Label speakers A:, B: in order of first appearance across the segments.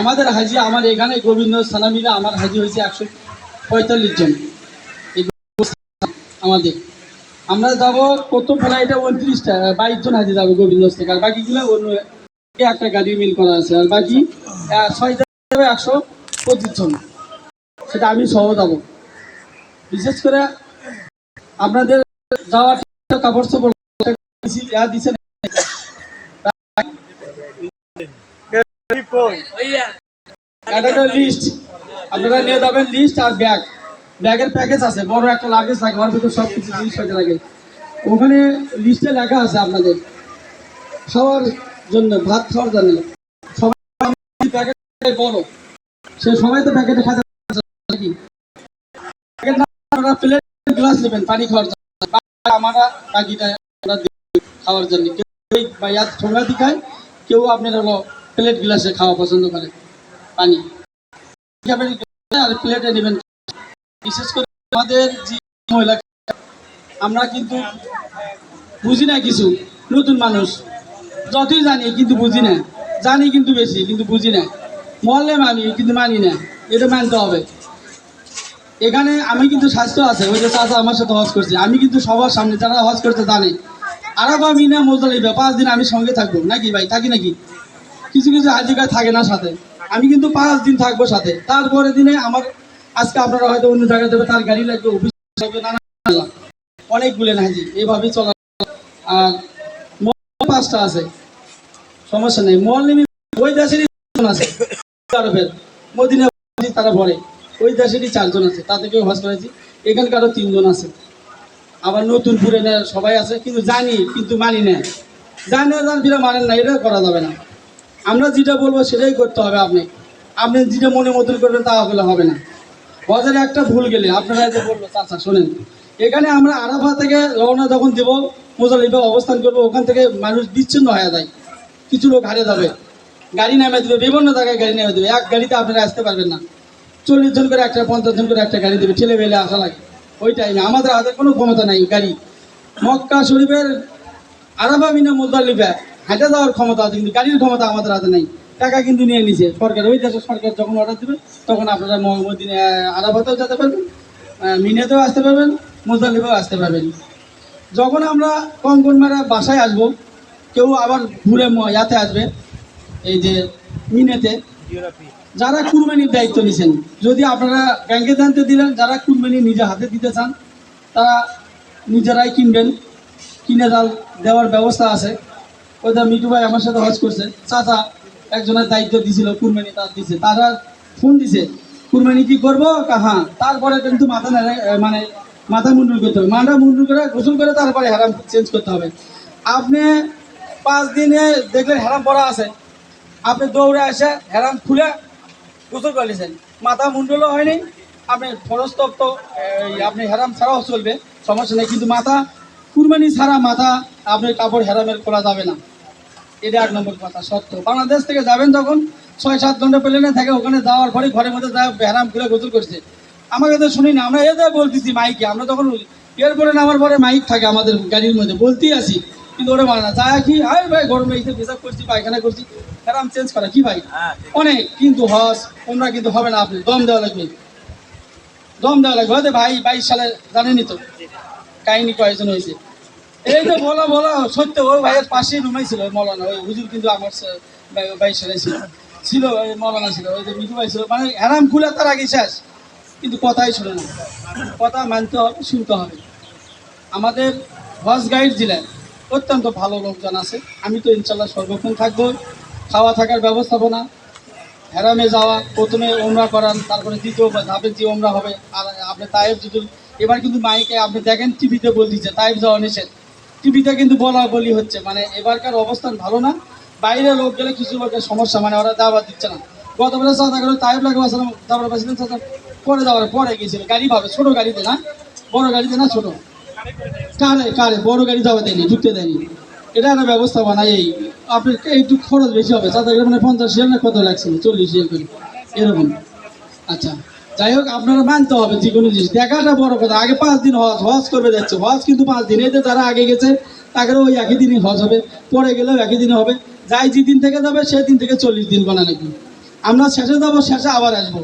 A: আমাদের হাজি আমার এখানে গোবিন্দ সানামিরা আমার হাজি হয়েছে 145 জন। আমাদের আমরা যাবো প্রথম ফ্লাইটে 29টা 22 জন হাজি যাবো গোবিন্দ থেকে, আর বাকিগুলো অন্য একটা গাড়ি মিল করা আছে, আর বাকি 6 যাবে 125 জন, সেটা আমি সহ যাবো। বিশেষ করে আপনাদের যাওয়ার কাপড় চোপড় দিচ্ছে লিস্ট, আপনারা নিয়ে যাবেন লিস্ট আর ব্যাগের প্যাকেজ আছে, বড় একটা লাগেজ থাকে, ওর ভিতরে সব কিছু জিনিস হতে লাগে। ওখানে লিস্টে লেখা আছে আপনাদের খাওয়ার জন্য, ভাত খাওয়ার জন্য সবাই প্যাকেট বড়, সে সবাই তো প্যাকেটে খাতে নাকি প্লেট গ্লাস নেবেন পানি খাওয়ার জন্য, আমরা বাকিটা খাওয়ার জন্য কেউ ছোলা দি খায়, কেউ আপনার হলো প্লেট গ্লাসে খাওয়া পছন্দ করে পানি আর প্লেটে নেবেন। বিশেষ করে আমাদের যে মহিলা, আমরা কিন্তু বুঝি না কিছু, নতুন মানুষ যতই জানি কিন্তু বুঝি না, জানি কিন্তু বেশি কিন্তু বুঝি না, মহল্লে মানি কিন্তু মানি না, এটা মানতে হবে। এখানে আমি কিন্তু স্বাস্থ্য আছে, ওই যে চাচা আমার সাথে হজ করছে, আমি কিন্তু সবার সামনে যারা হজ করতে জানে আরাফা মিনা মুজদালিফা 5 দিন আমি সঙ্গে থাকবো নাকি ভাই, থাকি নাকি? কিছু কিছু হাজিকার থাকে না সাথে, আমি কিন্তু 5 দিন থাকবো সাথে। তারপরে দিনে আমার আজকে আপনারা হয়তো অন্য জায়গায় দেবে, তার গাড়ি লাগবে, অফিস লাগবে, নানা অনেক গুলেন হাজি, এইভাবেই চলা। আর পাঁচটা আছে, সমস্যা নেই। মল নিমি ওই দেশেরই আছে, মদিনা তারা পড়ে, ওই দেশেরই 4 জন আছে, তাতে কেউ হজ করেছি। এখানকারও 3 জন আছে, আবার নতুন পুরানো সবাই আছে, কিন্তু জানি কিন্তু মানি না, জানিও জান ফিরে মানেন না, এটা করা যাবে না। আমরা যেটা বলবো সেটাই করতে হবে। আপনি যেটা মনে মতন করবেন তা হলে হবে না। বাজারে একটা ভুল গেলে আপনারা যে বলবো চাচা শোনেন, এখানে আমরা আরাফা থেকে রওনা যখন দেবো, মুজদালিফা অবস্থান করবো, ওখান থেকে মানুষ বিচ্ছিন্ন হয়ে যায়, কিছু লোক হারিয়ে যাবে, গাড়ি নামে দেবে, বিভিন্ন জায়গায় গাড়ি নামে দেবে, এক গাড়িতে আপনারা আসতে পারবেন না, 40 জন করে একটা 50 জন করে একটা গাড়ি দেবে, ঠেলে বেলে আসা লাগে। ওই টাইমে আমাদের হাতে কোনো ক্ষমতা নাই গাড়ি, মক্কা শরীফের আরাফা মিনা মুজদালিফা হেঁটে যাওয়ার ক্ষমতা আছে, কিন্তু গাড়ির ক্ষমতা আমাদের হাতে নেই। টাকা কিন্তু নিয়ে নিছে সরকার, ওই দেশের সরকার যখন অর্ডার দেবে তখন আপনারা মদিনা আরাফাতেও যেতে পারবেন, মিনাতেও আসতে পারবেন, মুজদালিফাও আসতে পারবেন। যখন আমরা কঙ্কন মারা বাসায় আসবো, কেউ আবার ঘুরে ইয়াতে আসবে, এই যে মিনেতে যারা কুরবানির দায়িত্ব নিছেন, যদি আপনারা ব্যাংকে জানতে দিলেন, যারা কুরবানি নিজে হাতে দিতে চান তারা নিজেরাই কিনবেন, কিনে দেওয়ার ব্যবস্থা আছে। ওইটা মিটু ভাই আমার সাথে হজ করছে, চাচা একজনের দায়িত্ব দিছিল, কুরবানি তার দিছে, তারা ফোন দিছে কুরবানি কি করবো, হ্যাঁ। তারপরে কিন্তু মানে মাথা মুন্ডুল করতে হবে, মাথা মুন্ডুল করে গোসল করে তারপরে হেরাম চেঞ্জ করতে হবে। আপনি 5 দিনে দেখলেন হেরাম পড়া আছে, আপনি দৌড়ে এসে হেরাম খুলে গোসল করে নিয়েছেন, মাথা মুন্ডলও হয়নি, আপনি ফরস্তপ্ত আপনি হেরাম ছাড়াও চলবে, সমস্যা নেই, কিন্তু মাথা কুরবানি ছাড়া মাথা আপনার কাপড় হেরামের করা যাবে না। এটা 1 নম্বর কথা সত্য। বাংলাদেশ থেকে যাবেন যখন 6-7 ঘন্টা প্লেনে থাকে, ওখানে যাওয়ার পরে ঘরের মধ্যে যা হেরাম খুলে গোসল করছে, আমাকে তো শুনি না, আমরা এদের বলতেছি মাইকে, আমরা তখন এয়ারপোর্টে নামার পরে মাইক থাকে আমাদের গাড়ির মধ্যে, বলতেই আসি, কিন্তু ওরা মানে না, যায় কি আয় ভাই গরমে এসে পেশাব করছি, পায়খানা করছি, হেরাম চেঞ্জ করা কি ভাই অনেক, কিন্তু হজ ওমরা কিন্তু হবে না, আপনি দম দেওয়া লাগবে, দম দেওয়া লাগবে। হয়তো ভাই 22 সালে জানেনি তো কাহিনী কয়েকজন হয়েছে, এই যে বলা সত্য, ওই ভাইয়ের পাশেই রুমাই ছিল মৌলানা, ওই হুজুর কিন্তু আমার 22 সালে ছিল ওই মৌলানা ছিল, ওই যে মিঠু ভাই ছিল, মানে হেরাম খুলে তার আগে শেষ, কিন্তু কথাই শুনে না, কথা মানতে হবে, শুনতে হবে। আমাদের হজ গাইড জেলায় অত্যন্ত ভালো লোকজন আছে, আমি তো ইনশাল্লাহ সর্বক্ষণ থাকবো, খাওয়া থাকার ব্যবস্থাপনা, হেরামে যাওয়া, প্রথমে ওমরা করান, তারপরে দ্বিতীয় ধাপের যে ওমরা হবে, আর আপনি তাইফ যদি এবার কিন্তু মাইকে আপনি দেখেন টিভিতে বল দিচ্ছে তাইফ যাওয়া নিষেধ, টিভিতে কিন্তু বলি হচ্ছে, মানে এবারকার অবস্থান ভালো না, বাইরে লোক গেলে কিছু লোকের সমস্যা, মানে ওরা দাওয়াত দিচ্ছে না। গতবারে চাচা গেল তাইফ লাগে তারপরে পাচ্ছিলেন চাচা, পরে যাওয়ার পরে গিয়েছিল গাড়ি ভাবে, ছোট গাড়িতে না, বড় গাড়িতে না, ছোট কারে বড় গাড়ি যাওয়া দেয়নি, ঢুকতে দেয়নি, এটা একটা ব্যবস্থাপনা। এই আপনার একটু খরচ বেশি হবে, চাচা মানে 50 রিয়াল না কত লাগছিল, 40 রিয়াল করে এরকম। আচ্ছা যাই হোক, আপনারা মানতে হবে যে কোনো জিনিস, দেখাটা বড় কথা। আগে 5 দিন হজ করবে যাচ্ছে, হজ কিন্তু 5 দিন, এতে যারা আগে গেছে তাদেরও ওই একই দিনই হজ হবে, পরে গেলেও একই দিনে হবে, যাই যেদিন থেকে যাবে সেদিন থেকে 40 দিন বানা নাকি আমরা শেষে যাবো, শেষে আবার আসবো।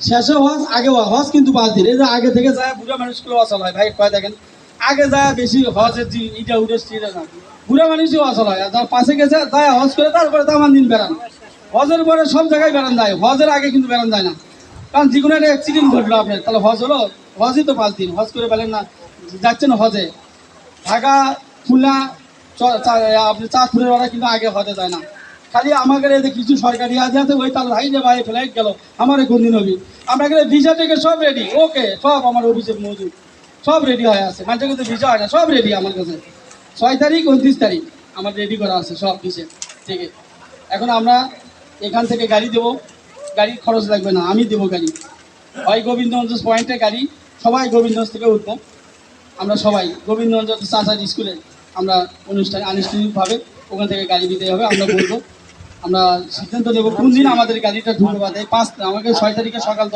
A: শেষে হজ, আগে হজ কিন্তু 5 দিন। এই যে আগে থেকে যায় বুড়া মানুষগুলো অচল হয় ভাই, কয় দেখেন আগে যায় বেশি হজের যে ইটা উঠে না, বুড়া মানুষই অচল হয়। আর যার পাশে গেছে যায় হজ করে তারপরে তামান দিন বেড়ান। হজের পরে সব জায়গায় বেড়ান যায়, হজের আগে কিন্তু বেড়ান যায় না। কারণ যে কোনো একটা অ্যাক্সিডেন্ট ঘটলো আপনার, তাহলে হজ হলো, হজই তো 5 দিন, হজ করে পেলেন না, যাচ্ছেন হজে। ঢাকা, খুলনা, আপনি চাঁদপুরের ওরা কিন্তু আগে হতে যায় না। খালি আমাদের এদের কিছু সরকারি আজ আছে ওই তাহলে ভাই যে ভাই ফ্লাইট গেল আমার কোন দিন হবি, আমাকে ভিসা থেকে সব রেডি, ওকে সব আমার অফিসের মজুদ, সব রেডি হয়ে আছে। মানুষের কাছে ভিসা হয় না, সব রেডি আমার কাছে। 6 তারিখ 29 তারিখ আমার রেডি করা আছে সব ভিসে থেকে। এখন আমরা এখান থেকে গাড়ি দেবো, গাড়ির খরচ লাগবে না, আমি দেবো গাড়ি। হয় গোবিন্দগঞ্জ পয়েন্টে গাড়ি, সবাই গোবিন্দগঞ্জ থেকে উঠবো। আমরা সবাই গোবিন্দগঞ্জ চাচার স্কুলে আমরা আনুষ্ঠানিকভাবে ওখান থেকে গাড়ি দিতে হবে। আমরা বলবো, আমরা সিদ্ধান্ত নেবো কোন দিন আমাদের গাড়িটা ঢুকে বাদে। আমাকে 6 তারিখে সকাল